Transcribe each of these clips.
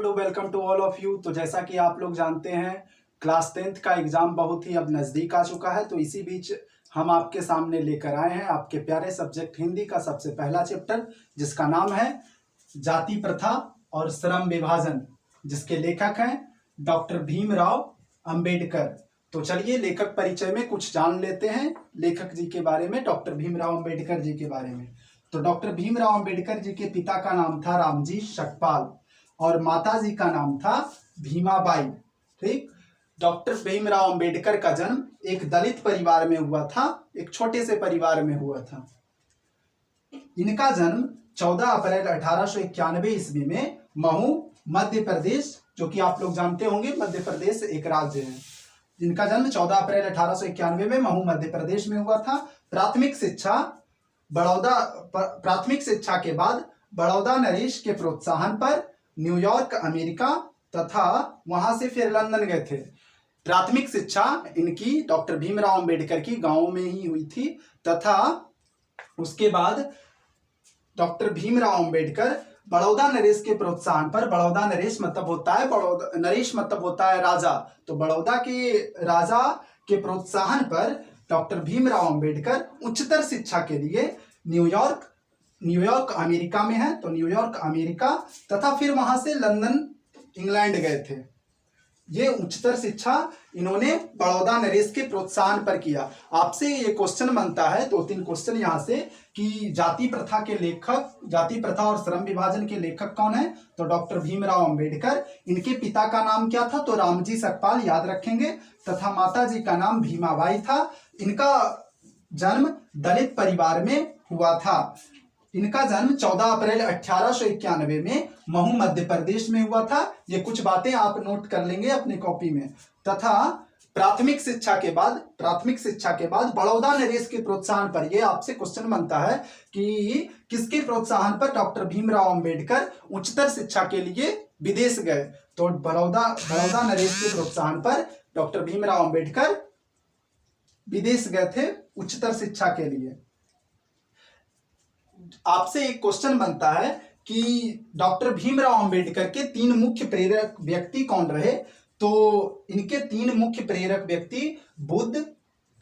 Hello welcome to all of you. तो जैसा कि आप लोग जानते हैं क्लास 10th का एग्जाम बहुत ही अब नज़दीक आ चुका है। तो इसी बीच हम आपके सामने लेकर आए हैं आपके प्यारे सब्जेक्ट हिंदी का सबसे पहला चैप्टर, जिसका नाम है जाति प्रथा और श्रम विभाजन, जिसके लेखक हैं डॉक्टर भीमराव अंबेडकर। तो चलिए लेखक परिचय में कुछ जान लेते हैं लेखक जी के बारे में, डॉक्टर भीमराव अंबेडकर जी के बारे में। तो डॉक्टर भीमराव अंबेडकर जी के पिता का नाम था रामजी शकपाल और माता जी का नाम था भीमाबाई। ठीक। डॉक्टर भीमराव अंबेडकर का जन्म एक दलित परिवार में हुआ था, एक छोटे से परिवार में हुआ था। इनका जन्म 14 अप्रैल 1891 ईस्वी में महू मध्य प्रदेश, जो कि आप लोग जानते होंगे मध्य प्रदेश एक राज्य है। इनका जन्म 14 अप्रैल 1891 में महू मध्य प्रदेश में हुआ था। प्राथमिक शिक्षा के बाद बड़ौदा नरेश के प्रोत्साहन पर न्यूयॉर्क अमेरिका तथा वहां से फिर लंदन गए थे। प्राथमिक शिक्षा इनकी डॉक्टर भीमराव अंबेडकर की गांव में ही हुई थी तथा उसके बाद डॉक्टर भीमराव अंबेडकर बड़ौदा नरेश के प्रोत्साहन पर, बड़ौदा नरेश मतलब होता है, नरेश मतलब होता है राजा, तो बड़ौदा के राजा के प्रोत्साहन पर डॉक्टर भीमराव अंबेडकर उच्चतर शिक्षा के लिए न्यूयॉर्क अमेरिका में है, तो न्यूयॉर्क अमेरिका तथा फिर वहां से लंदन इंग्लैंड गए थे। ये उच्चतर शिक्षा इन्होंने बड़ौदा नरेश के प्रोत्साहन पर किया। आपसे ये क्वेश्चन बनता है, 2-3 क्वेश्चन यहाँ से, कि जाति प्रथा के लेखक, जाति प्रथा और श्रम विभाजन के लेखक कौन है? तो डॉक्टर भीमराव अंबेडकर। इनके पिता का नाम क्या था? तो रामजी सकपाल, याद रखेंगे, तथा माता जी का नाम भीमाबाई था। इनका जन्म दलित परिवार में हुआ था। इनका जन्म 14 अप्रैल 1891 में महू मध्य प्रदेश में हुआ था। ये कुछ बातें आप नोट कर लेंगे अपनी कॉपी में। तथा प्राथमिक शिक्षा के बाद बड़ौदा नरेश के प्रोत्साहन पर, यह आपसे क्वेश्चन बनता है कि किसके प्रोत्साहन पर डॉक्टर भीमराव अंबेडकर उच्चतर शिक्षा के लिए विदेश गए? तो बड़ौदा नरेश के प्रोत्साहन पर डॉक्टर भीमराव अंबेडकर विदेश गए थे उच्चतर शिक्षा के लिए। आपसे एक क्वेश्चन बनता है कि डॉक्टर भीमराव अंबेडकर के 3 मुख्य प्रेरक व्यक्ति कौन रहे? तो इनके 3 मुख्य प्रेरक व्यक्ति बुद्ध,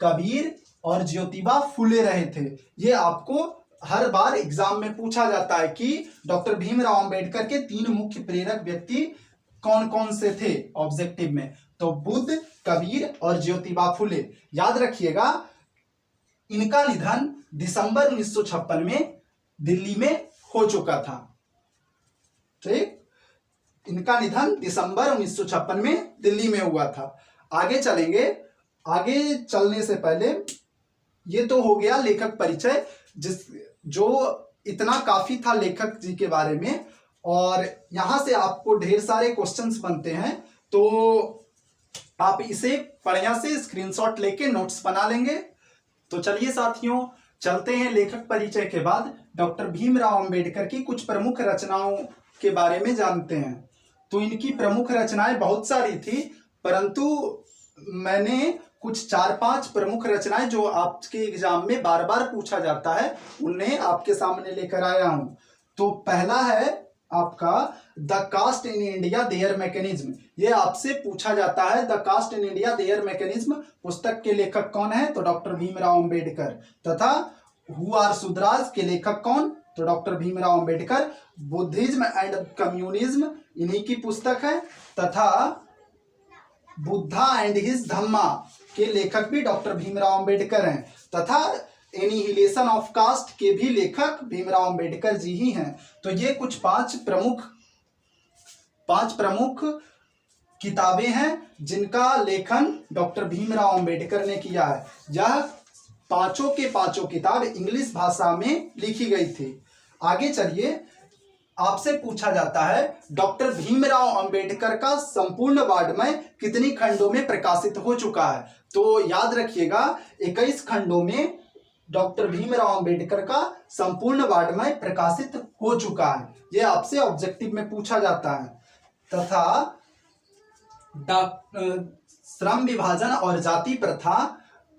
कबीर और ज्योतिबा फुले रहे थे। ये आपको हर बार एग्जाम में पूछा जाता है कि डॉक्टर भीमराव अंबेडकर के 3 मुख्य प्रेरक व्यक्ति कौन कौन से थे ऑब्जेक्टिव में? तो बुद्ध, कबीर और ज्योतिबा फुले। याद रखिएगा, इनका निधन दिसंबर 1956 में दिल्ली में हो चुका था। ठीक, इनका निधन दिसंबर 1956 में दिल्ली में हुआ था। आगे चलेंगे। आगे चलने से पहले ये तो हो गया लेखक परिचय, जो इतना काफी था लेखक जी के बारे में। और यहां से आपको ढेर सारे क्वेश्चंस बनते हैं, तो आप इसे बढ़िया से स्क्रीनशॉट लेके नोट्स बना लेंगे। तो चलिए साथियों, चलते हैं लेखक परिचय के बाद डॉक्टर भीमराव अंबेडकर की कुछ प्रमुख रचनाओं के बारे में जानते हैं। तो इनकी प्रमुख रचनाएं बहुत सारी थी, परंतु मैंने कुछ 4-5 प्रमुख रचनाएं जो आपके एग्जाम में बार बार पूछा जाता है, उन्हें आपके सामने लेकर आया हूं। तो पहला है आपका the caste in India their mechanism. ये आपसे पूछा जाता है, the caste in India their mechanism पुस्तक के लेखक कौन है? तो डॉक्टर भीमराव अंबेडकर। तथा हु आर शूद्राज के लेखक कौन? तो doctor Bhimrao Ambedkar. Buddhism and communism इन्हीं की पुस्तक है। तथा बुद्धा एंड हिज धम्मा के लेखक भी डॉक्टर भीमराव अंबेडकर हैं। तथा एनिहिलेशन ऑफ कास्ट के भी लेखक भीमराव अंबेडकर जी ही हैं। तो ये कुछ 5 प्रमुख किताबें हैं जिनका लेखन डॉक्टर भीमराव अंबेडकर ने किया है। यह पांचों के पांचों किताब इंग्लिश भाषा में लिखी गई थी। आगे चलिए, आपसे पूछा जाता है डॉक्टर भीमराव अंबेडकर का संपूर्ण वाङ्मय कितनी खंडों में प्रकाशित हो चुका है? तो याद रखिएगा, 21 खंडों में डॉक्टर भीमराव अंबेडकर का संपूर्ण वाङ्मय प्रकाशित हो चुका है। यह आपसे ऑब्जेक्टिव में पूछा जाता है। तथा श्रम विभाजन और जाति प्रथा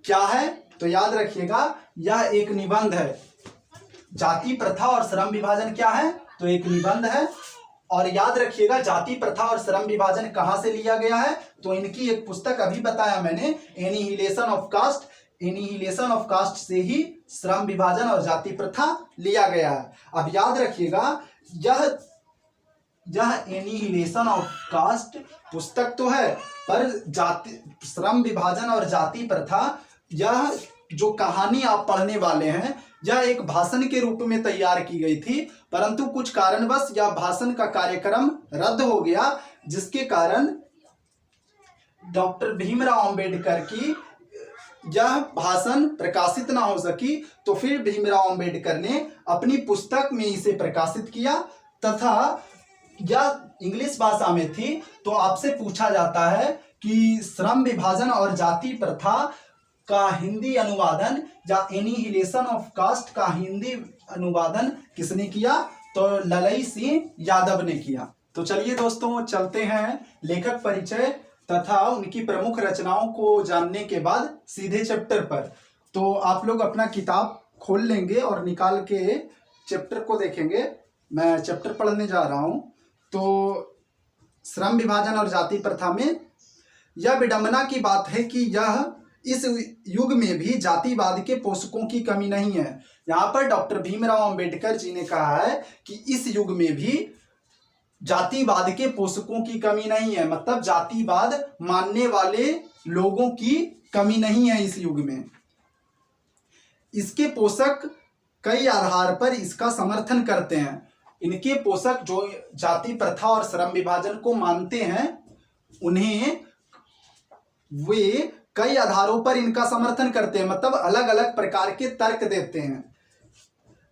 क्या है? तो याद रखिएगा, यह एक निबंध है। जाति प्रथा और श्रम विभाजन क्या है? तो एक निबंध है। और याद रखिएगा जाति प्रथा और श्रम विभाजन कहां से लिया गया है, तो इनकी एक पुस्तक अभी बताया मैंने, annihilation of caste, annihilation of caste से ही श्रम विभाजन और जाति प्रथा लिया गया है। अब याद रखिएगा यह एनिहिलेशन ऑफ कास्ट पुस्तक तो है, पर जाति श्रम विभाजन और जाति प्रथा, यह जो कहानी आप पढ़ने वाले हैं यह एक भाषण के रूप में तैयार की गई थी, परंतु कुछ कारणवश यह भाषण का कार्यक्रम रद्द हो गया, जिसके कारण डॉक्टर भीमराव अंबेडकर की यह भाषण प्रकाशित ना हो सकी। तो फिर भीमराव अंबेडकर ने अपनी पुस्तक में इसे प्रकाशित किया, तथा यह इंग्लिश भाषा में थी। तो आपसे पूछा जाता है कि श्रम विभाजन और जाति प्रथा का हिंदी अनुवादन या एनिहिलेशन ऑफ कास्ट का हिंदी अनुवादन किसने किया, तो ललई सिंह यादव ने किया। तो चलिए दोस्तों चलते हैं लेखक परिचय तथा उनकी प्रमुख रचनाओं को जानने के बाद सीधे चैप्टर पर। तो आप लोग अपना किताब खोल लेंगे और निकाल के चैप्टर को देखेंगे। मैं चैप्टर पढ़ने जा रहा हूं। तो श्रम विभाजन और जाति प्रथा में यह विडंबना की बात है कि यह इस युग में भी जातिवाद के पोषकों की कमी नहीं है। यहाँ पर डॉक्टर भीमराव अंबेडकर जी ने कहा है कि इस युग में भी जातिवाद के पोषकों की कमी नहीं है, मतलब जातिवाद मानने वाले लोगों की कमी नहीं है इस युग में। इसके पोषक कई आधार पर इसका समर्थन करते हैं। इनके पोषक जो जाति प्रथा और श्रम विभाजन को मानते हैं, उन्हें वे कई आधारों पर इनका समर्थन करते हैं, मतलब अलग अलग प्रकार के तर्क देते हैं।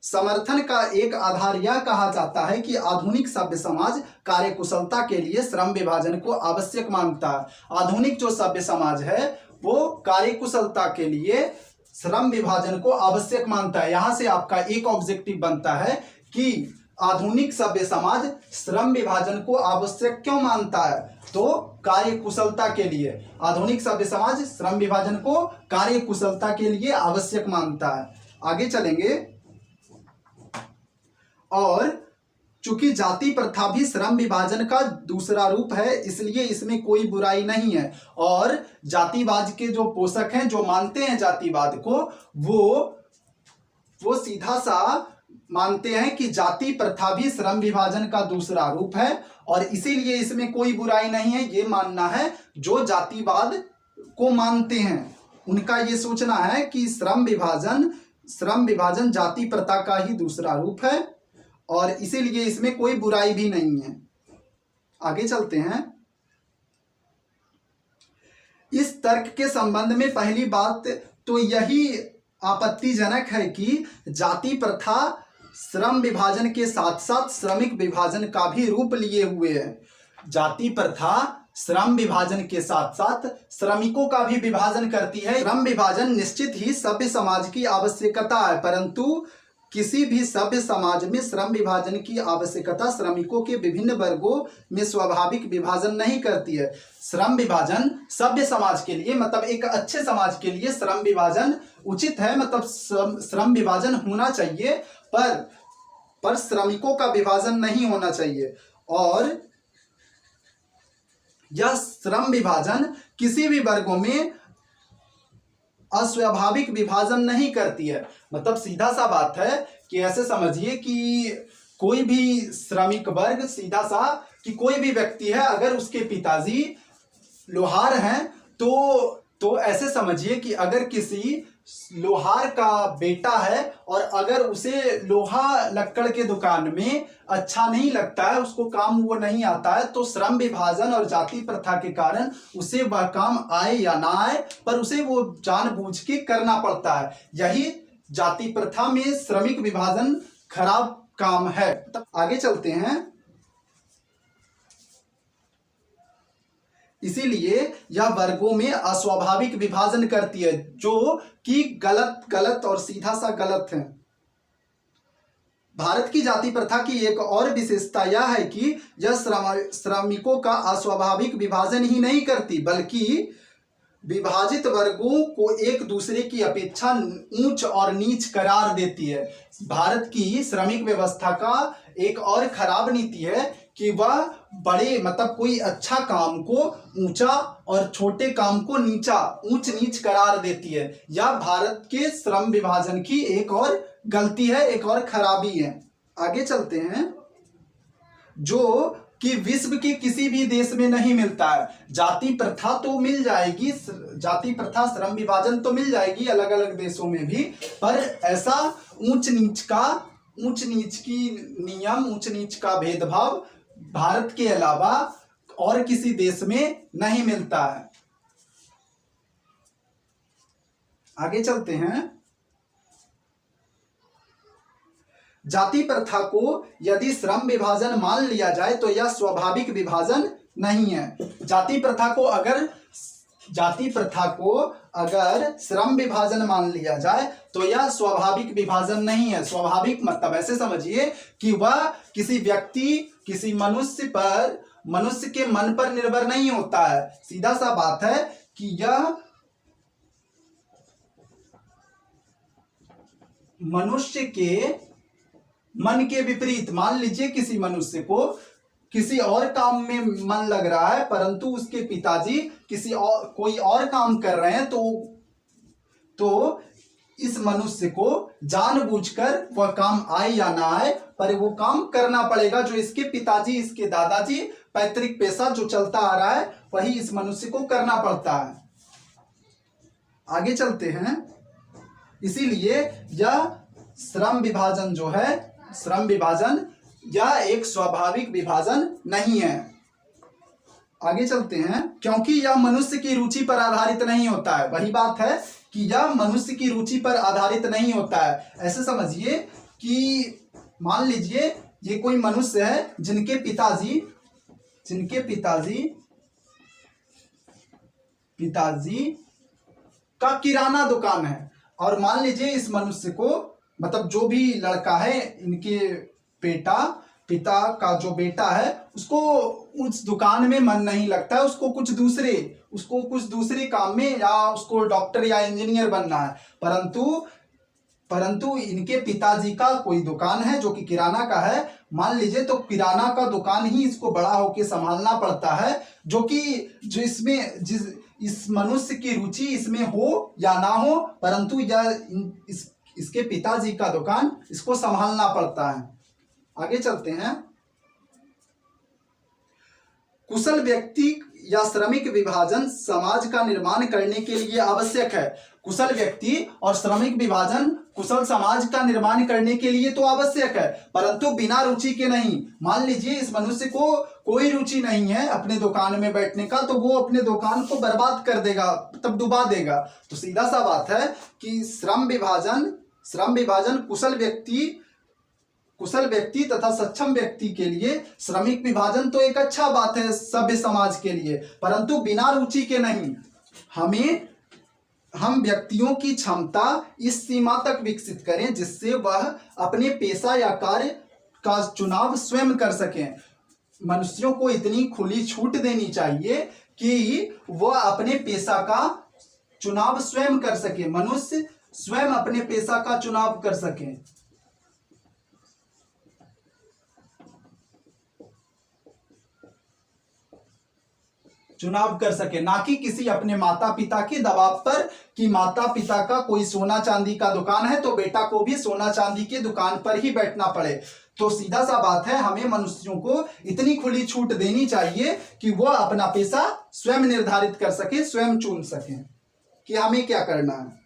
समर्थन का एक आधार यह कहा जाता है कि आधुनिक सभ्य समाज कार्यकुशलता के लिए श्रम विभाजन को आवश्यक मानता है। आधुनिक जो सभ्य समाज है वो कार्यकुशलता के लिए श्रम विभाजन को आवश्यक मानता है। यहां से आपका एक ऑब्जेक्टिव बनता है कि आधुनिक सभ्य समाज श्रम विभाजन को आवश्यक क्यों मानता है, तो कार्यकुशलता के लिए। आधुनिक सभ्य समाज श्रम विभाजन को कार्यकुशलता के लिए आवश्यक मानता है। आगे चलेंगे। और चूंकि जाति प्रथा भी श्रम विभाजन का दूसरा रूप है, इसलिए इसमें कोई बुराई नहीं है। और जातिवाद के जो पोषक हैं, जो मानते हैं जातिवाद को, वो सीधा सा मानते हैं कि जाति प्रथा भी श्रम विभाजन का दूसरा रूप है, और इसीलिए इसमें कोई बुराई नहीं है। ये मानना है जो जातिवाद को मानते हैं, उनका ये सोचना है कि श्रम विभाजन जाति प्रथा का ही दूसरा रूप है, और इसीलिए इसमें कोई बुराई भी नहीं है। आगे चलते हैं। इस तर्क के संबंध में पहली बात तो यही आपत्तिजनक है कि जाति प्रथा श्रम विभाजन के साथ साथ श्रमिक विभाजन का भी रूप लिए हुए है। जाति प्रथा श्रम विभाजन के साथ साथ श्रमिकों का भी विभाजन करती है। श्रम विभाजन निश्चित ही सभ्य समाज की आवश्यकता है, परंतु किसी भी सभ्य समाज में श्रम विभाजन की आवश्यकता श्रमिकों के विभिन्न वर्गों में स्वाभाविक विभाजन नहीं करती है। श्रम विभाजन सभ्य समाज के लिए, मतलब एक अच्छे समाज के लिए श्रम विभाजन उचित है, मतलब श्रम विभाजन होना चाहिए, पर श्रमिकों का विभाजन नहीं होना चाहिए। और यह श्रम विभाजन किसी भी वर्गों में अस्वाभाविक विभाजन नहीं करती है। मतलब सीधा सा बात है कि ऐसे समझिए कि कोई भी श्रमिक वर्ग, सीधा सा कि कोई भी व्यक्ति है, अगर उसके पिताजी लोहार हैं तो ऐसे समझिए कि अगर किसी लोहार का बेटा है और अगर उसे लोहा लक्कड़ के दुकान में अच्छा नहीं लगता है, उसको काम वो नहीं आता है, तो श्रम विभाजन और जाति प्रथा के कारण उसे वह काम आए या ना आए, पर उसे वो जानबूझ के करना पड़ता है। यही जाति प्रथा में श्रमिक विभाजन खराब काम है। तब आगे चलते हैं। इसीलिए यह वर्गों में अस्वाभाविक विभाजन करती है, जो कि गलत और सीधा सा गलत है। भारत की जाति प्रथा की एक और विशेषता यह है कि यह श्रमिकों का अस्वाभाविक विभाजन ही नहीं करती, बल्कि विभाजित वर्गों को एक दूसरे की अपेक्षा ऊंच और नीच करार देती है। भारत की श्रमिक व्यवस्था का एक और खराब नीति है कि वह बड़े मतलब कोई अच्छा काम को ऊंचा और छोटे काम को नीचा, ऊंच नीच करार देती है। यह भारत के श्रम विभाजन की एक और गलती है, एक और खराबी है। आगे चलते हैं। जो कि विश्व के किसी भी देश में नहीं मिलता है। जाति प्रथा तो मिल जाएगी, जाति प्रथा श्रम विभाजन तो मिल जाएगी अलग अलग देशों में भी, पर ऐसा ऊंच नीच की नियम, ऊंच नीच का भेदभाव भारत के अलावा और किसी देश में नहीं मिलता है। आगे चलते हैं। जाति प्रथा को यदि श्रम विभाजन मान लिया जाए तो यह स्वाभाविक विभाजन नहीं है। जाति प्रथा को अगर श्रम विभाजन मान लिया जाए तो यह स्वाभाविक विभाजन नहीं है। स्वाभाविक मतलब ऐसे समझिए कि वह किसी व्यक्ति, किसी मनुष्य के मन पर निर्भर नहीं होता है। सीधा सा बात है कि यह मनुष्य के मन के विपरीत, मान लीजिए किसी मनुष्य को किसी और काम में मन लग रहा है परंतु उसके पिताजी कोई और काम कर रहे हैं, तो इस मनुष्य को जानबूझकर वह काम आए या ना आए पर वो काम करना पड़ेगा। जो इसके पिताजी, इसके दादाजी पैतृक पेशा जो चलता आ रहा है वही इस मनुष्य को करना पड़ता है। आगे चलते हैं। इसीलिए यह श्रम विभाजन जो है, श्रम विभाजन यह एक स्वाभाविक विभाजन नहीं है। आगे चलते हैं। क्योंकि यह मनुष्य की रुचि पर आधारित नहीं होता है। वही बात है कि यह मनुष्य की रुचि पर आधारित नहीं होता है। ऐसे समझिए कि मान लीजिए ये कोई मनुष्य है जिनके पिताजी का किराना दुकान है, और मान लीजिए इस मनुष्य को, मतलब जो भी लड़का है, इनके पिता का जो बेटा है उसको उस दुकान में मन नहीं लगता है, उसको कुछ दूसरे काम में, या उसको डॉक्टर या इंजीनियर बनना है। परंतु इनके पिताजी का कोई दुकान है जो कि किराना का है, मान लीजिए, तो किराना का दुकान ही इसको बड़ा होके संभालना पड़ता है, जो इस मनुष्य की रुचि इसमें हो या ना हो, परंतु इसके पिताजी का दुकान इसको संभालना पड़ता है। आगे चलते हैं। कुशल व्यक्ति या श्रमिक विभाजन समाज का निर्माण करने के लिए आवश्यक है। कुशल व्यक्ति और श्रमिक विभाजन कुशल समाज का निर्माण करने के लिए तो आवश्यक है, परंतु बिना रुचि के नहीं। मान लीजिए इस मनुष्य को कोई रुचि नहीं है अपने दुकान में बैठने का, तो वो अपने दुकान को बर्बाद कर देगा, तब डुबा देगा। तो सीधा सा बात है कि श्रम विभाजन कुशल व्यक्ति तथा सक्षम व्यक्ति के लिए, श्रमिक विभाजन तो एक अच्छा बात है सभ्य समाज के लिए, परंतु बिना रुचि के नहीं। हम व्यक्तियों की क्षमता इस सीमा तक विकसित करें जिससे वह अपने पेशा या कार्य का चुनाव स्वयं कर सकें। मनुष्यों को इतनी खुली छूट देनी चाहिए कि वह अपने पेशा का चुनाव स्वयं कर सके, मनुष्य स्वयं अपने पेशा का चुनाव कर सके। ना कि किसी अपने माता पिता के दबाव पर, कि माता पिता का कोई सोना चांदी का दुकान है तो बेटा को भी सोना चांदी के दुकान पर ही बैठना पड़े। तो सीधा सा बात है, हमें मनुष्यों को इतनी खुली छूट देनी चाहिए कि वह अपना पेशा स्वयं निर्धारित कर सके, स्वयं चुन सके कि हमें क्या करना है।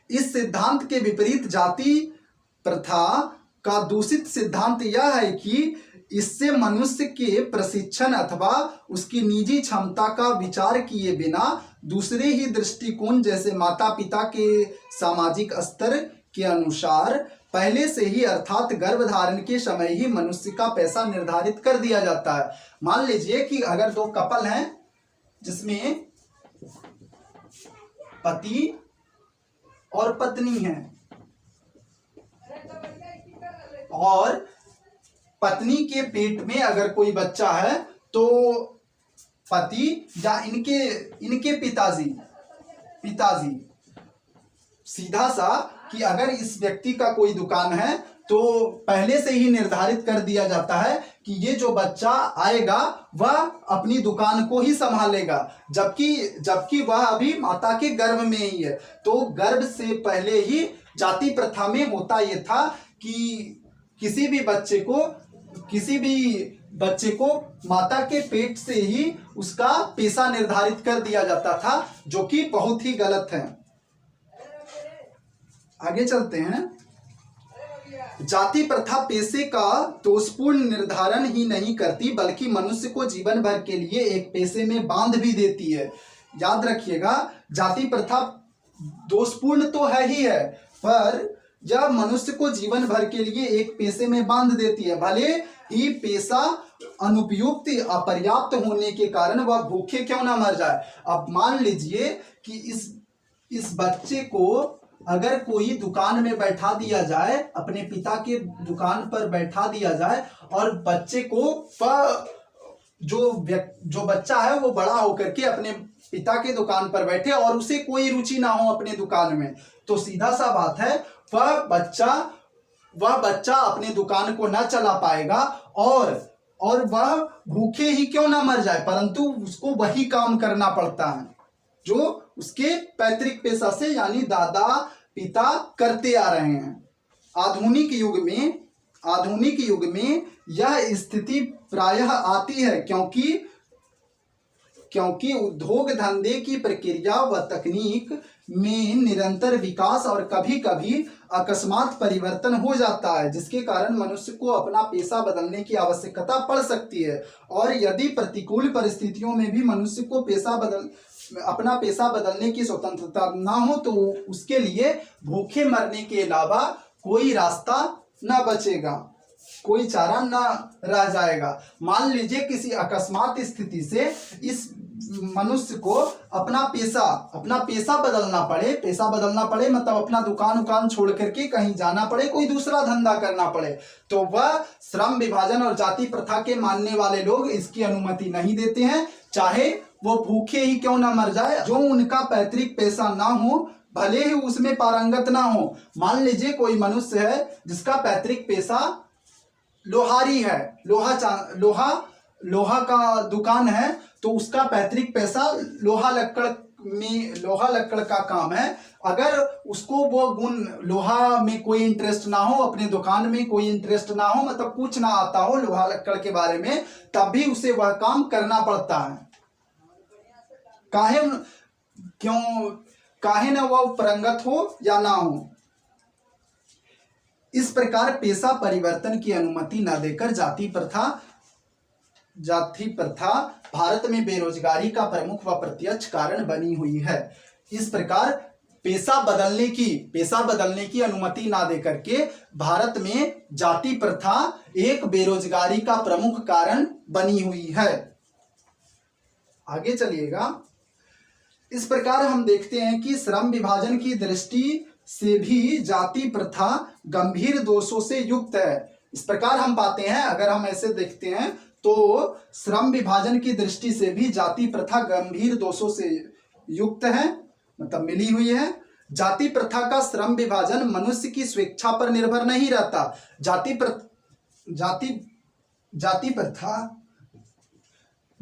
इस सिद्धांत के विपरीत जाति प्रथा का दूषित सिद्धांत यह है कि इससे मनुष्य के प्रशिक्षण अथवा उसकी निजी क्षमता का विचार किए बिना दूसरे ही दृष्टिकोण, जैसे माता पिता के सामाजिक स्तर के अनुसार पहले से ही, अर्थात गर्भधारण के समय ही मनुष्य का पैसा निर्धारित कर दिया जाता है। मान लीजिए कि अगर दो कपल हैं जिसमें पति और पत्नी है, और पत्नी के पेट में अगर कोई बच्चा है तो पति या इनके पिताजी सीधा सा कि अगर इस व्यक्ति का कोई दुकान है तो पहले से ही निर्धारित कर दिया जाता है कि ये जो बच्चा आएगा वह अपनी दुकान को ही संभालेगा, जबकि वह अभी माता के गर्भ में ही है। तो गर्भ से पहले ही जाति प्रथा में होता ये था कि किसी भी बच्चे को माता के पेट से ही उसका पेशा निर्धारित कर दिया जाता था, जो कि बहुत ही गलत है। आगे चलते हैं। जाति प्रथा पेशे का दोषपूर्ण निर्धारण ही नहीं करती, बल्कि मनुष्य को जीवन भर के लिए एक पेशे में बांध भी देती है। याद रखिएगा, जाति प्रथा दोषपूर्ण तो है ही है, पर यह मनुष्य को जीवन भर के लिए एक पेशे में बांध देती है। भले ही पेशा अनुपयुक्त अपर्याप्त होने के कारण वह भूखे क्यों ना मर जाए। अब मान लीजिए कि इस बच्चे को अगर कोई दुकान में बैठा दिया जाए, अपने पिता के दुकान पर बैठा दिया जाए, और बच्चे को जो बच्चा है वो बड़ा होकर के अपने पिता के दुकान पर बैठे और उसे कोई रुचि ना हो अपने दुकान में, तो सीधा सा बात है वह बच्चा अपने दुकान को ना चला पाएगा और वह भूखे ही क्यों ना मर जाए, परंतु उसको वही काम करना पड़ता है जो उसके पैतृक पेशा से यानी दादा पिता करते आ रहे हैं। आधुनिक युग में यह स्थिति प्रायः आती है क्योंकि उद्योग धंधे की प्रक्रिया व तकनीक में निरंतर विकास और कभी कभी अकस्मात परिवर्तन हो जाता है, जिसके कारण मनुष्य को अपना पेशा बदलने की आवश्यकता पड़ सकती है। और यदि प्रतिकूल परिस्थितियों में भी मनुष्य को अपना पेशा बदलने की स्वतंत्रता ना हो, तो उसके लिए भूखे मरने के अलावा कोई रास्ता ना बचेगा, कोई चारा ना रह जाएगा। मान लीजिए किसी अकस्मात स्थिति से इस मनुष्य को अपना पेशा बदलना पड़े, मतलब अपना दुकान छोड़ करके कहीं जाना पड़े, कोई दूसरा धंधा करना पड़े, तो वह श्रम विभाजन और जाति प्रथा के मानने वाले लोग इसकी अनुमति नहीं देते हैं, चाहे वो भूखे ही क्यों ना मर जाए। जो उनका पैतृक पेशा ना हो, भले ही उसमें पारंगत ना हो। मान लीजिए कोई मनुष्य है जिसका पैतृक पेशा लोहारी है, लोहा का दुकान है, तो उसका पैतृक पैसा लोहा लक्कड़ का काम है। अगर उसको वो गुण लोहा में कोई इंटरेस्ट ना हो, अपने दुकान में कोई इंटरेस्ट ना हो, मतलब कुछ ना आता हो लोहा लक्कड़ के बारे में, तब भी उसे वह काम करना पड़ता है। काहे ना वह पारंगत हो या ना हो। इस प्रकार पेशा परिवर्तन की अनुमति न देकर जाति प्रथा भारत में बेरोजगारी का प्रमुख व प्रत्यक्ष कारण बनी हुई है। इस प्रकार पेशा बदलने की अनुमति ना देकर के भारत में जाति प्रथा एक बेरोजगारी का प्रमुख कारण बनी हुई है। आगे चलिएगा। इस प्रकार हम देखते हैं कि श्रम विभाजन की दृष्टि से भी जाति प्रथा गंभीर दोषों से युक्त है। इस प्रकार हम पाते हैं, अगर हम ऐसे देखते हैं तो श्रम विभाजन की दृष्टि से भी जाति प्रथा गंभीर दोषों से युक्त है, मतलब मिली हुई है। जाति प्रथा का श्रम विभाजन मनुष्य की स्वेच्छा पर निर्भर नहीं रहता। जाति प्रथा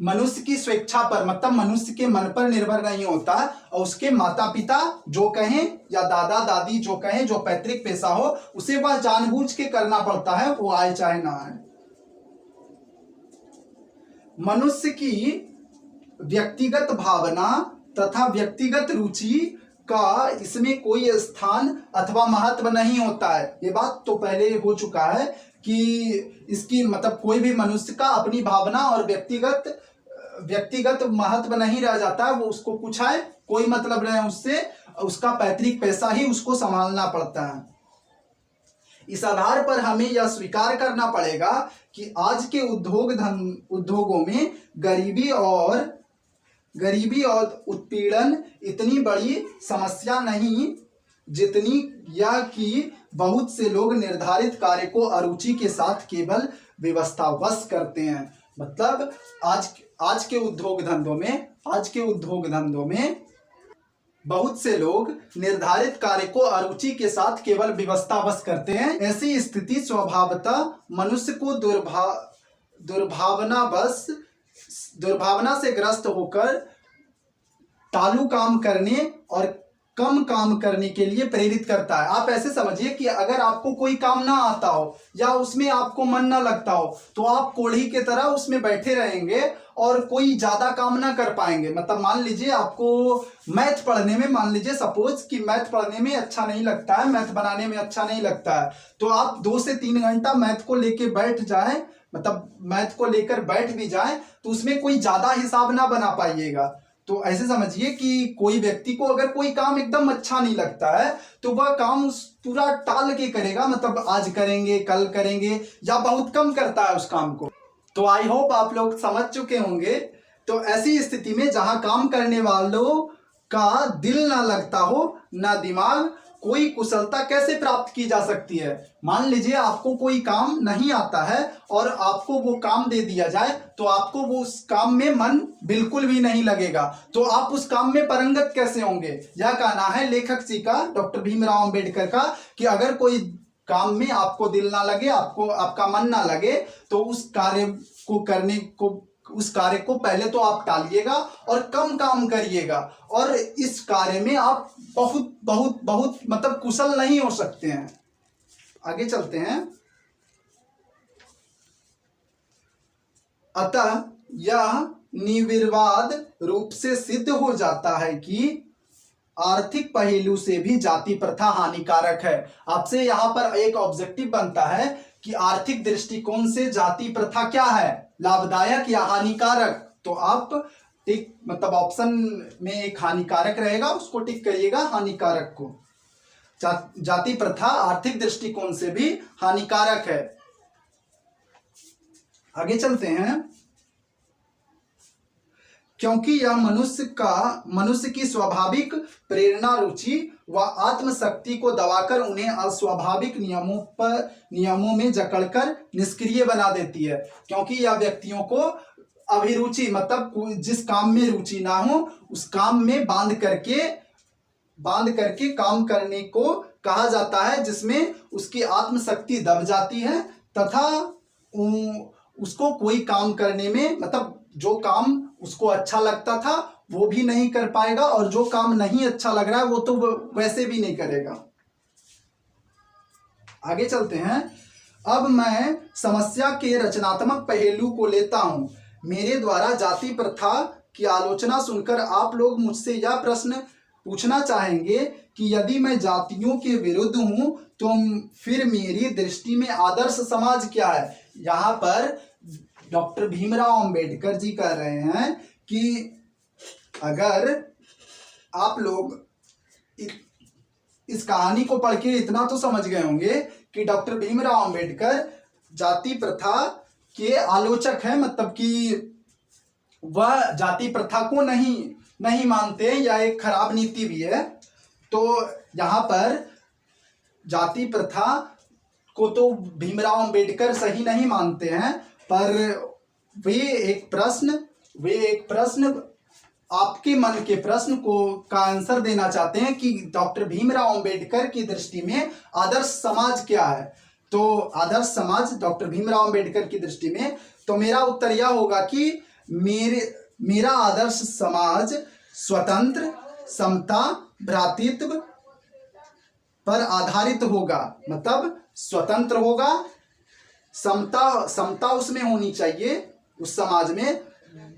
मनुष्य की स्वेच्छा पर, मतलब मनुष्य के मन पर निर्भर नहीं होता, और उसके माता पिता जो कहें या दादा दादी जो कहें, जो पैतृक पेशा हो, उसे वह जानबूझ के करना पड़ता है, वो आए चाहे ना आए। मनुष्य की व्यक्तिगत भावना तथा व्यक्तिगत रुचि का इसमें कोई स्थान अथवा महत्व नहीं होता है। ये बात तो पहले हो चुका है कि इसकी मतलब कोई भी मनुष्य का अपनी भावना और व्यक्तिगत महत्व नहीं रह जाता है, वो उसको कुछ है कोई मतलब नहीं उससे, उसका पैतृक पैसा ही उसको संभालना पड़ता है। इस आधार पर हमें यह स्वीकार करना पड़ेगा कि आज के उद्योगों में गरीबी और उत्पीड़न इतनी बड़ी समस्या नहीं जितनी यह कि बहुत से लोग निर्धारित कार्य को अरुचि के साथ केवल व्यवस्थावश करते हैं। मतलब आज के उद्योग धंधों में बहुत से लोग निर्धारित कार्य को अरुचि के साथ केवल विवशतावश करते हैं। ऐसी स्थिति स्वभावतः मनुष्य को दुर्भावना से ग्रस्त होकर टालू काम करने और कम काम करने के लिए प्रेरित करता है। आप ऐसे समझिए कि अगर आपको कोई काम ना आता हो या उसमें आपको मन ना लगता हो तो आप कोढ़ी की तरह उसमें बैठे रहेंगे और कोई ज्यादा काम ना कर पाएंगे। मतलब मान लीजिए आपको मैथ पढ़ने में, मान लीजिए सपोज कि मैथ पढ़ने में अच्छा नहीं लगता है, मैथ बनाने में अच्छा नहीं लगता है, तो आप 2 से 3 घंटा मैथ को लेके बैठ जाए, मतलब मैथ को लेकर बैठ भी जाए तो उसमें कोई ज्यादा हिसाब ना बना पाइएगा। तो ऐसे समझिए कि कोई व्यक्ति को अगर कोई काम एकदम अच्छा नहीं लगता है तो वह काम उस पूरा टाल के करेगा, मतलब आज करेंगे कल करेंगे, या बहुत कम करता है उस काम को। तो आई होप आप लोग समझ चुके होंगे। तो ऐसी स्थिति में जहां काम करने वालों का दिल ना लगता हो ना दिमाग, कोई कुशलता कैसे प्राप्त की जा सकती है। मान लीजिए आपको कोई काम नहीं आता है और आपको वो काम दे दिया जाए तो आपको वो उस काम में मन बिल्कुल भी नहीं लगेगा, तो आप उस काम में पारंगत कैसे होंगे। यह कहना है लेखक जी का, डॉक्टर भीमराव अंबेडकर का, कि अगर कोई काम में आपको दिल ना लगे, आपका मन ना लगे, तो उस कार्य को पहले तो आप टालिएगा और कम काम करिएगा, और इस कार्य में आप बहुत बहुत बहुत मतलब कुशल नहीं हो सकते हैं। आगे चलते हैं। अतः यह निर्विवाद रूप से सिद्ध हो जाता है कि आर्थिक पहलू से भी जाति प्रथा हानिकारक है। आपसे यहां पर एक ऑब्जेक्टिव बनता है कि आर्थिक दृष्टिकोण से जाति प्रथा क्या है, लाभदायक या हानिकारक। तो आप टिक, मतलब ऑप्शन में एक हानिकारक रहेगा, उसको टिक करिएगा, हानिकारक को। जाति प्रथा आर्थिक दृष्टिकोण से भी हानिकारक है। आगे चलते हैं। क्योंकि यह मनुष्य की स्वाभाविक प्रेरणा, रुचि व आत्मशक्ति को दबाकर उन्हें अस्वाभाविक नियमों में जकड़कर निष्क्रिय बना देती है। क्योंकि यह व्यक्तियों को अभिरुचि, मतलब जिस काम में रुचि ना हो उस काम में बांध करके काम करने को कहा जाता है, जिसमें उसकी आत्मशक्ति दब जाती है तथा उसको कोई काम करने में, मतलब जो काम उसको अच्छा लगता था वो भी नहीं कर पाएगा, और जो काम नहीं अच्छा लग रहा है वो तो वैसे भी नहीं करेगा। आगे चलते हैं। अब मैं समस्या के रचनात्मक पहलू को लेता हूं। मेरे द्वारा जाति प्रथा की आलोचना सुनकर आप लोग मुझसे यह प्रश्न पूछना चाहेंगे कि यदि मैं जातियों के विरुद्ध हूं तो फिर मेरी दृष्टि में आदर्श समाज क्या है। यहाँ पर डॉक्टर भीमराव अंबेडकर जी कह रहे हैं कि अगर आप लोग इस कहानी को पढ़ के इतना तो समझ गए होंगे कि डॉक्टर भीमराव अंबेडकर जाति प्रथा के आलोचक हैं, मतलब कि वह जाति प्रथा को नहीं मानते, या एक खराब नीति भी है। तो यहाँ पर जाति प्रथा को तो भीमराव अंबेडकर सही नहीं मानते हैं, पर वे एक प्रश्न आपके मन के प्रश्न का आंसर देना चाहते हैं कि डॉक्टर भीमराव अंबेडकर की दृष्टि में आदर्श समाज क्या है। तो आदर्श समाज डॉक्टर भीमराव अंबेडकर की दृष्टि में, तो मेरा उत्तर यह होगा कि मेरा आदर्श समाज स्वतंत्र, समता, भ्रातृत्व पर आधारित होगा। मतलब स्वतंत्र होगा, समता उसमें होनी चाहिए, उस समाज में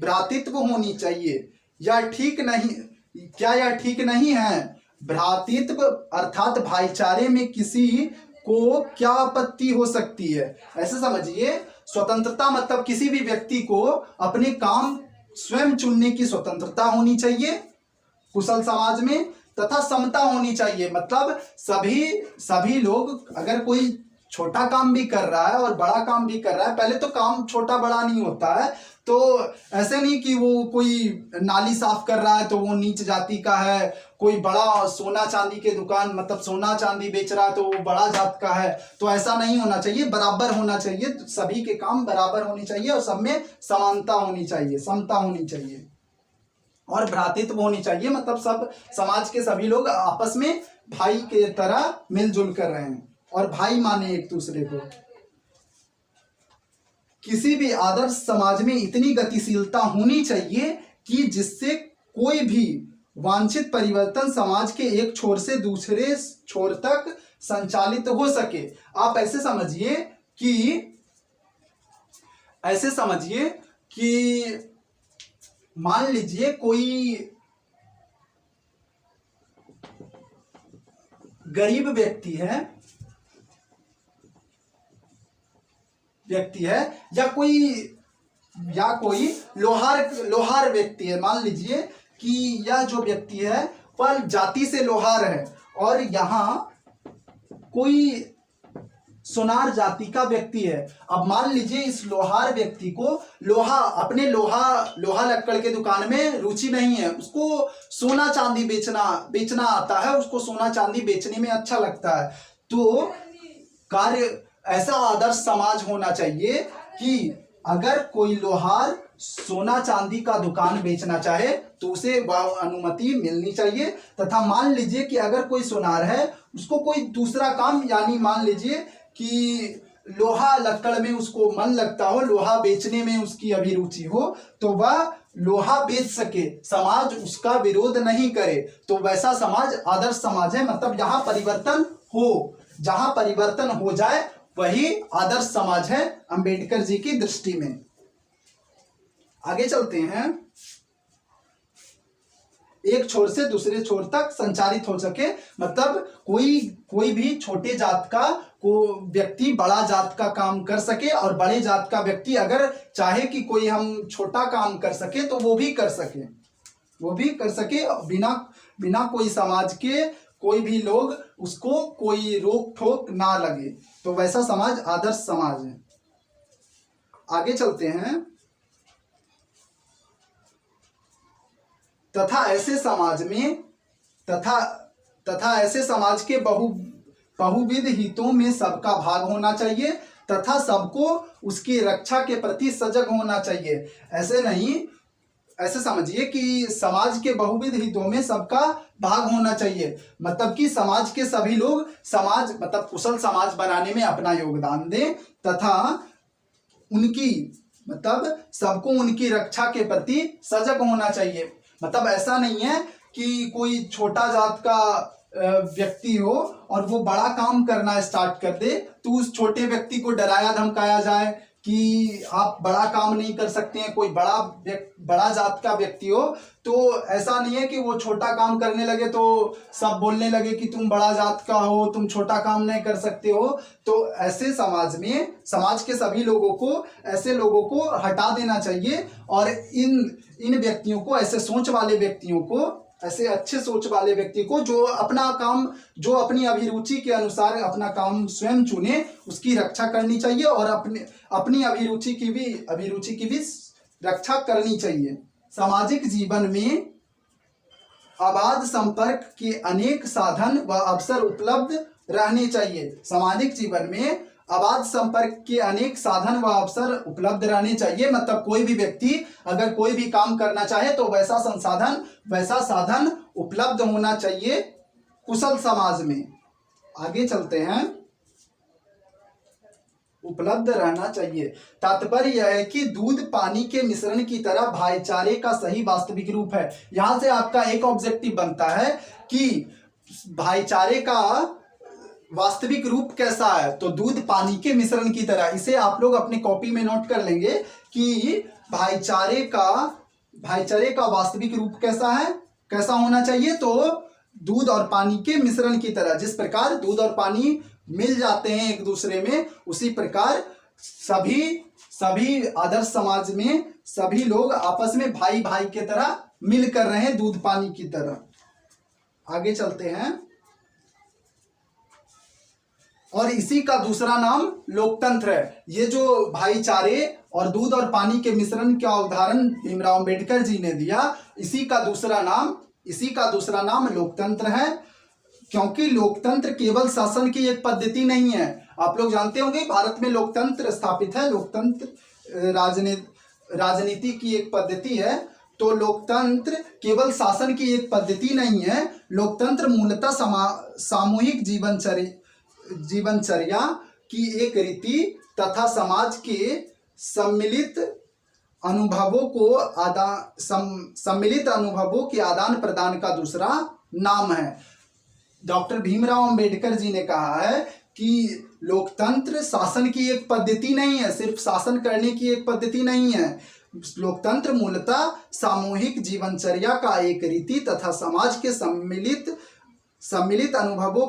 भ्रातृत्व होनी चाहिए। यह ठीक नहीं है? भ्रातृत्व अर्थात भाईचारे में किसी को क्या आपत्ति हो सकती है। ऐसे समझिए, स्वतंत्रता मतलब किसी भी व्यक्ति को अपने काम स्वयं चुनने की स्वतंत्रता होनी चाहिए कुशल समाज में, तथा समता होनी चाहिए। मतलब सभी लोग, अगर कोई छोटा काम भी कर रहा है और बड़ा काम भी कर रहा है, पहले तो काम छोटा बड़ा नहीं होता है, तो ऐसे नहीं कि वो कोई नाली साफ कर रहा है तो वो नीच जाति का है, कोई बड़ा सोना चांदी के दुकान, मतलब सोना चांदी बेच रहा है तो वो बड़ा जात का है। तो ऐसा नहीं होना चाहिए, बराबर होना चाहिए, सभी के काम बराबर होने चाहिए और सब में समानता होनी चाहिए, समता होनी चाहिए। और भ्रातृत्व होनी चाहिए, मतलब सब समाज के सभी लोग आपस में भाई के तरह मिलजुल कर रहे हैं और भाई माने एक दूसरे को। किसी भी आदर्श समाज में इतनी गतिशीलता होनी चाहिए कि जिससे कोई भी वांछित परिवर्तन समाज के एक छोर से दूसरे छोर तक संचालित हो सके। आप ऐसे समझिए कि मान लीजिए कोई गरीब व्यक्ति है या कोई लोहार व्यक्ति है। मान लीजिए कि यह जो व्यक्ति है वह जाति से लोहार है और यहाँ कोई सोनार जाति का व्यक्ति है। अब मान लीजिए इस लोहार व्यक्ति को लोहा लक्कड़ के दुकान में रुचि नहीं है, उसको सोना चांदी बेचना आता है, उसको सोना चांदी बेचने में अच्छा लगता है। तो ऐसा आदर्श समाज होना चाहिए कि अगर कोई लोहार सोना चांदी का दुकान बेचना चाहे तो उसे वह अनुमति मिलनी चाहिए। तथा मान लीजिए कि अगर कोई सोनार है, उसको कोई दूसरा काम, यानी मान लीजिए कि लोहा लक्कड़ में उसको मन लगता हो, लोहा बेचने में उसकी अभिरुचि हो, तो वह लोहा बेच सके, समाज उसका विरोध नहीं करे, तो वैसा समाज आदर्श समाज है। मतलब जहां परिवर्तन हो जाए वही आदर्श समाज है अंबेडकर जी की दृष्टि में। आगे चलते हैं। एक छोर से दूसरे छोर तक संचारित हो सके, मतलब कोई भी छोटे जात का व्यक्ति बड़ा जात का काम कर सके और बड़े जात का व्यक्ति अगर चाहे कि कोई हम छोटा काम कर सके तो वो भी कर सके बिना कोई समाज के कोई भी लोग उसको कोई रोक टोक ना लगे, तो वैसा समाज आदर्श समाज है। आगे चलते हैं। तथा ऐसे समाज के बहुविध हितों में सबका भाग होना चाहिए तथा सबको उसकी रक्षा के प्रति सजग होना चाहिए। ऐसे समझिए कि समाज के बहुविध हितों में सबका भाग होना चाहिए, मतलब कि समाज के सभी लोग मतलब कुशल समाज बनाने में अपना योगदान दें तथा सबको उनकी रक्षा के प्रति सजग होना चाहिए। मतलब ऐसा नहीं है कि कोई छोटा जात का व्यक्ति हो और वो बड़ा काम करना स्टार्ट कर दे तो उस छोटे व्यक्ति को डराया धमकाया जाए कि आप बड़ा काम नहीं कर सकते हैं। कोई बड़ा जात का व्यक्ति हो तो ऐसा नहीं है कि वो छोटा काम करने लगे तो सब बोलने लगे कि तुम बड़ा जात का हो, तुम छोटा काम नहीं कर सकते हो। तो ऐसे समाज के सभी लोगों को ऐसे लोगों को हटा देना चाहिए और इन व्यक्तियों को, ऐसे सोच वाले व्यक्तियों को, ऐसे अच्छे सोच वाले व्यक्ति को जो अपनी अभिरुचि के अनुसार अपना काम स्वयं चुने, उसकी रक्षा करनी चाहिए और अपनी अभिरुचि की भी रक्षा करनी चाहिए। सामाजिक जीवन में अबाध संपर्क के अनेक साधन व अवसर उपलब्ध रहने चाहिए। सामाजिक जीवन में अबाध संपर्क के अनेक साधन व अवसर उपलब्ध रहने चाहिए, मतलब कोई भी व्यक्ति अगर कोई भी काम करना चाहे तो वैसा साधन उपलब्ध होना चाहिए कुशल समाज में। आगे चलते हैं। उपलब्ध रहना चाहिए, तात्पर्य यह है कि दूध पानी के मिश्रण की तरह भाईचारे का सही वास्तविक रूप है। यहां से आपका एक ऑब्जेक्टिव बनता है कि भाईचारे का वास्तविक रूप कैसा है, तो दूध पानी के मिश्रण की तरह। इसे आप लोग अपनी कॉपी में नोट कर लेंगे कि भाईचारे का वास्तविक रूप कैसा होना चाहिए, तो दूध और पानी के मिश्रण की तरह। जिस प्रकार दूध और पानी मिल जाते हैं एक दूसरे में, उसी प्रकार सभी आदर्श समाज में सभी लोग आपस में भाई भाई के तरह मिल कर रहे हैं, दूध पानी की तरह। आगे चलते हैं। और इसी का दूसरा नाम लोकतंत्र है। ये जो भाईचारे और दूध और पानी के मिश्रण का उदाहरण भीमराव अंबेडकर जी ने दिया, इसी का दूसरा नाम लोकतंत्र है, क्योंकि लोकतंत्र केवल शासन की एक पद्धति नहीं है। आप लोग जानते होंगे भारत में लोकतंत्र स्थापित है। लोकतंत्र राजनीति की एक पद्धति है। तो लोकतंत्र केवल शासन की एक पद्धति नहीं है, लोकतंत्र मूलतः सामूहिक जीवनचर्या की एक रीति तथा समाज के सम्मिलित अनुभवों के आदान प्रदान का दूसरा नाम है। डॉक्टर भीमराव अंबेडकर जी ने कहा है कि लोकतंत्र शासन की एक पद्धति नहीं है, सिर्फ शासन करने की एक पद्धति नहीं है। लोकतंत्र मूलतः सामूहिक जीवनचर्या का एक रीति तथा समाज के सम्मिलित अनुभवों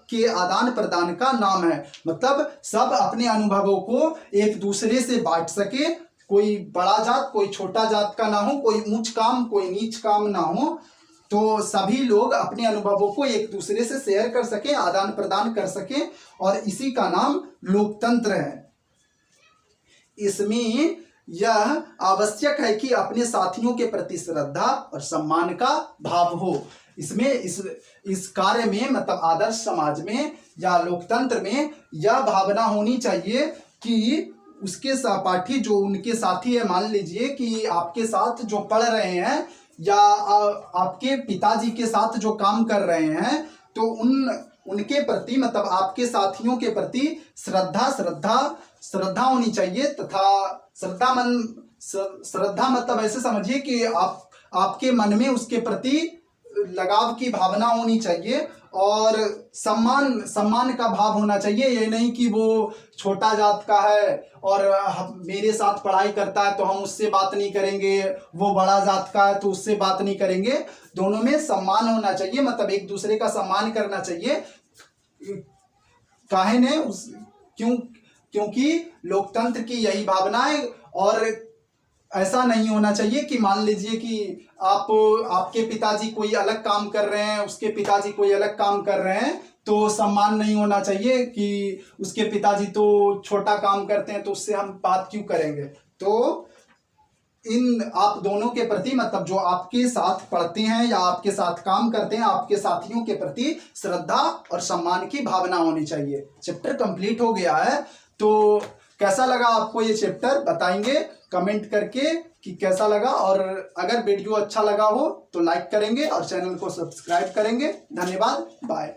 के आदान प्रदान का नाम है। मतलब सब अपने अनुभवों को एक दूसरे से बांट सके, कोई बड़ा जात कोई छोटा जात का ना हो, कोई ऊंच काम कोई नीच काम ना हो, तो सभी लोग अपने अनुभवों को एक दूसरे से शेयर कर सके, आदान प्रदान कर सके, और इसी का नाम लोकतंत्र है। इसमें यह आवश्यक है कि अपने साथियों के प्रति श्रद्धा और सम्मान का भाव हो। इसमें इस कार्य में मतलब आदर्श समाज में या लोकतंत्र में यह भावना होनी चाहिए कि उसके सहपाठी जो उनके साथी है, मान लीजिए कि आपके साथ जो पढ़ रहे हैं या आपके पिताजी के साथ जो काम कर रहे हैं, तो उनके प्रति मतलब आपके साथियों के प्रति श्रद्धा होनी चाहिए। तथा श्रद्धा मतलब ऐसे समझिए कि आपके मन में उसके प्रति लगाव की भावना होनी चाहिए, और सम्मान का भाव होना चाहिए। ये नहीं कि वो छोटा जात का है और मेरे साथ पढ़ाई करता है तो हम उससे बात नहीं करेंगे, वो बड़ा जात का है तो उससे बात नहीं करेंगे। दोनों में सम्मान होना चाहिए, मतलब एक दूसरे का सम्मान करना चाहिए। काहे ने क्योंकि लोकतंत्र की यही भावना है। और ऐसा नहीं होना चाहिए कि मान लीजिए कि आपके पिताजी कोई अलग काम कर रहे हैं, उसके पिताजी कोई अलग काम कर रहे हैं, तो सम्मान नहीं होना चाहिए कि उसके पिताजी तो छोटा काम करते हैं तो उससे हम बात क्यों करेंगे। तो इन आप दोनों के प्रति मतलब जो आपके साथ पढ़ते हैं या आपके साथ काम करते हैं, आपके साथियों के प्रति श्रद्धा और सम्मान की भावना होनी चाहिए। चैप्टर कंप्लीट हो गया है। तो कैसा लगा आपको ये चैप्टर, बताएंगे कमेंट करके कि कैसा लगा। और अगर वीडियो अच्छा लगा हो तो लाइक करेंगे और चैनल को सब्सक्राइब करेंगे। धन्यवाद, बाय।